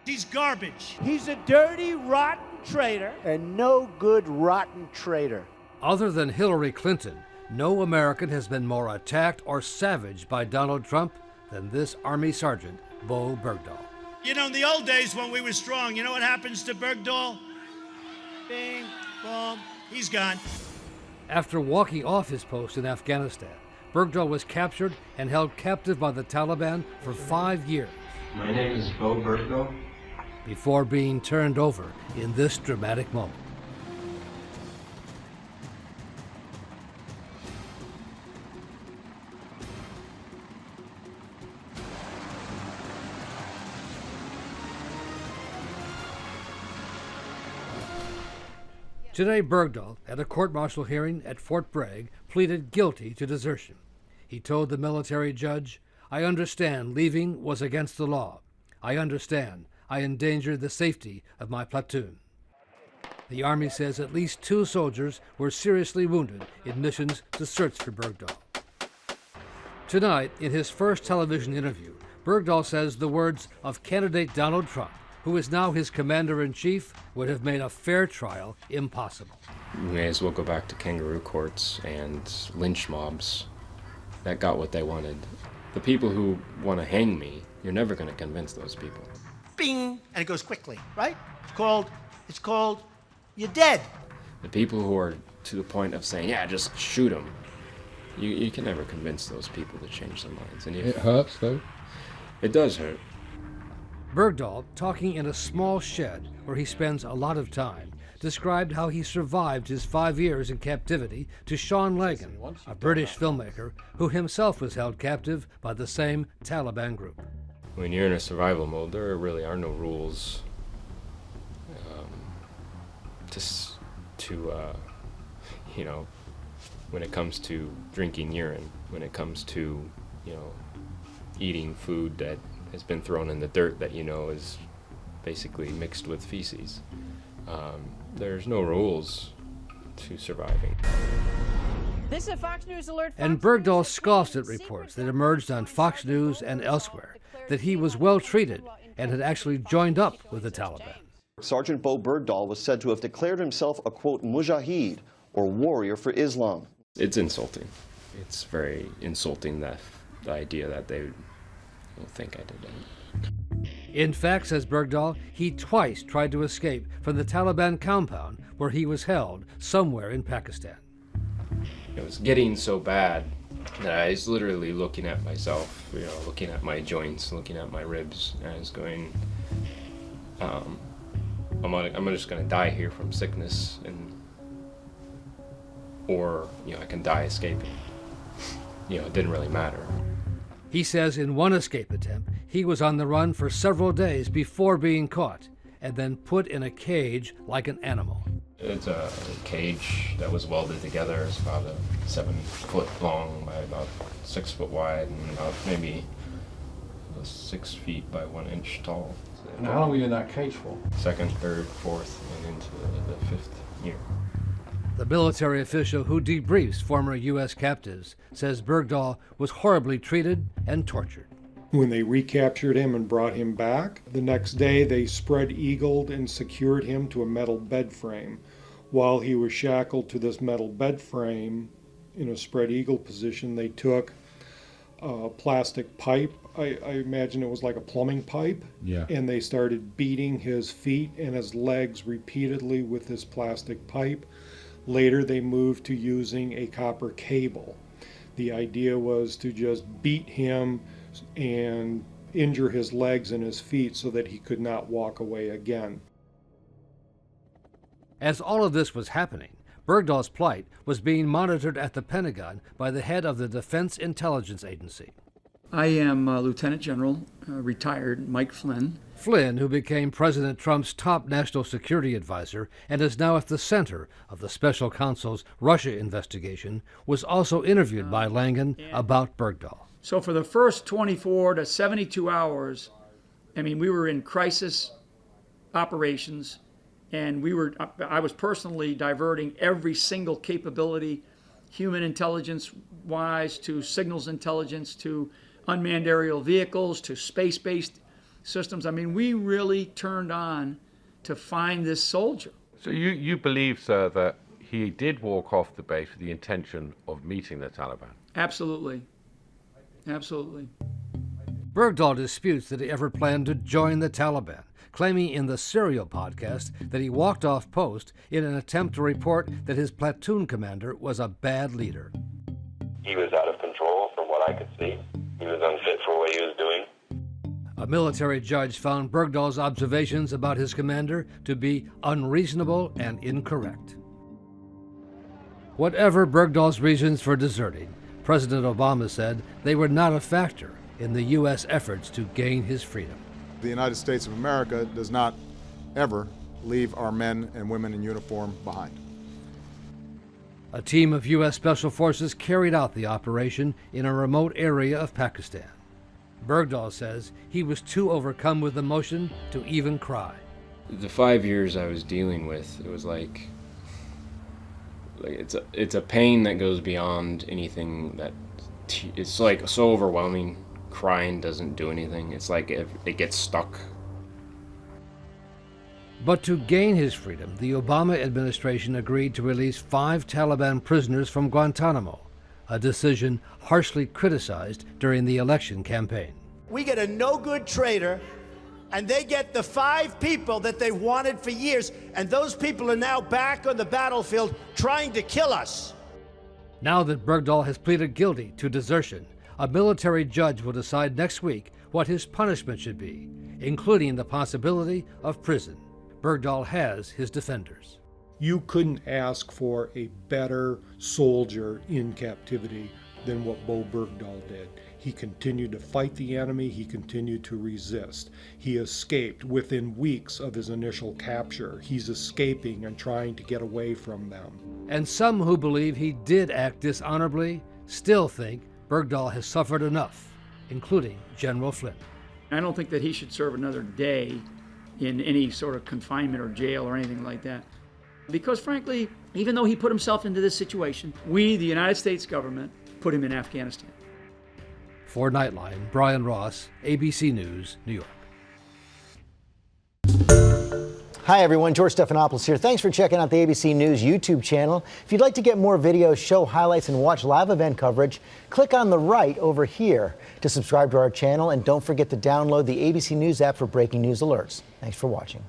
He's garbage. He's a dirty, rotten traitor. And no good, rotten traitor. Other than Hillary Clinton, no American has been more attacked or savaged by Donald Trump than this Army Sergeant, Bowe Bergdahl. You know, in the old days when we were strong, you know what happens to Bergdahl? Bing, boom, he's gone. After walking off his post in Afghanistan, Bergdahl was captured and held captive by the Taliban for 5 years. My name is Bowe Bergdahl. Before being turned over in this dramatic moment. Today, Bergdahl, at a court-martial hearing at Fort Bragg, pleaded guilty to desertion. He told the military judge, "I understand leaving was against the law. I understand I endangered the safety of my platoon." The Army says at least 2 soldiers were seriously wounded in missions to search for Bergdahl. Tonight, in his first television interview, Bergdahl says the words of candidate Donald Trump, who is now his commander-in-chief, would have made a fair trial impossible. We may as well go back to kangaroo courts and lynch mobs that got what they wanted. The people who want to hang me, you're never going to convince those people. Bing, and it goes quickly, right? It's called, you're dead. The people who are to the point of saying, yeah, just shoot them, you can never convince those people to change their minds. And it hurts, though. It does hurt. Bergdahl, talking in a small shed where he spends a lot of time, described how he survived his 5 years in captivity to Sean Lagan, a British filmmaker who himself was held captive by the same Taliban group. When you're in a survival mode, there really are no rules you know, when it comes to drinking urine, when it comes to, you know, eating food that has been thrown in the dirt that you know is basically mixed with feces. There's no rules to surviving. This is a Fox News alert. And Bergdahl scoffs at reports that emerged on Fox News and elsewhere that he was well treated and had actually joined up with the Taliban. Sergeant Bowe Bergdahl was said to have declared himself a, quote, mujahid, or warrior for Islam. It's insulting. It's very insulting, that the idea that they think I did that. In fact, says Bergdahl, he twice tried to escape from the Taliban compound where he was held somewhere in Pakistan. It was getting so bad that I was literally looking at myself, you know, looking at my joints, looking at my ribs, and I was going, I'm just going to die here from sickness, or, you know, I can die escaping. You know, it didn't really matter. He says in one escape attempt, he was on the run for several days before being caught and then put in a cage like an animal. It's a cage that was welded together. It's about 7 foot long by about 6 foot wide and about maybe 6 feet by 1 inch tall. And how long were you in that cage for? 2nd, 3rd, 4th, and into the 5th year. The military official who debriefs former U.S. captives says Bergdahl was horribly treated and tortured. When they recaptured him and brought him back, the next day they spread-eagled and secured him to a metal bed frame. While he was shackled to this metal bed frame in a spread-eagle position, they took a plastic pipe, I imagine it was like a plumbing pipe, and they started beating his feet and his legs repeatedly with this plastic pipe. Later they moved to using a copper cable. The idea was to just beat him and injure his legs and his feet so that he could not walk away again. As all of this was happening, Bergdahl's plight was being monitored at the Pentagon by the head of the Defense Intelligence Agency. I am Lieutenant General, retired Mike Flynn. Flynn, who became President Trump's top national security advisor and is now at the center of the special counsel's Russia investigation, was also interviewed by Langan about Bergdahl. So for the first 24 to 72 hours, I mean, we were in crisis operations, and I was personally diverting every single capability, human intelligence-wise, to signals intelligence, to unmanned aerial vehicles, to space-based systems. I mean, we really turned on to find this soldier. So you believe, sir, that he did walk off the base with the intention of meeting the Taliban? Absolutely. Absolutely. Bergdahl disputes that he ever planned to join the Taliban, claiming in the Serial podcast that he walked off post in an attempt to report that his platoon commander was a bad leader. He was out of control from what I could see. He was unfit for what he was doing. A military judge found Bergdahl's observations about his commander to be unreasonable and incorrect. Whatever Bergdahl's reasons for deserting, President Obama said they were not a factor in the U.S. efforts to gain his freedom. The United States of America does not ever leave our men and women in uniform behind. A team of U.S. Special Forces carried out the operation in a remote area of Pakistan. Bergdahl says he was too overcome with emotion to even cry. The 5 years I was dealing with, it was like it's a pain that goes beyond anything that it's like so overwhelming. Crying doesn't do anything. It's like it gets stuck. But to gain his freedom, the Obama administration agreed to release 5 Taliban prisoners from Guantanamo, a decision harshly criticized during the election campaign. We get a no-good traitor, and they get the 5 people that they wanted for years, and those people are now back on the battlefield trying to kill us. Now that Bergdahl has pleaded guilty to desertion, a military judge will decide next week what his punishment should be, including the possibility of prison. Bergdahl has his defenders. You couldn't ask for a better soldier in captivity than what Bowe Bergdahl did. He continued to fight the enemy. He continued to resist. He escaped within weeks of his initial capture. He's escaping and trying to get away from them. And some who believe he did act dishonorably still think Bergdahl has suffered enough, including General Flynn. I don't think that he should serve another day in any sort of confinement or jail or anything like that. Because frankly, even though he put himself into this situation, we, the United States government, put him in Afghanistan. For Nightline, Brian Ross, ABC News, New York. Hi everyone, George Stephanopoulos here. Thanks for checking out the ABC News YouTube channel. If you'd like to get more videos, show highlights, and watch live event coverage, click on the right over here to subscribe to our channel, and don't forget to download the ABC News app for breaking news alerts. Thanks for watching.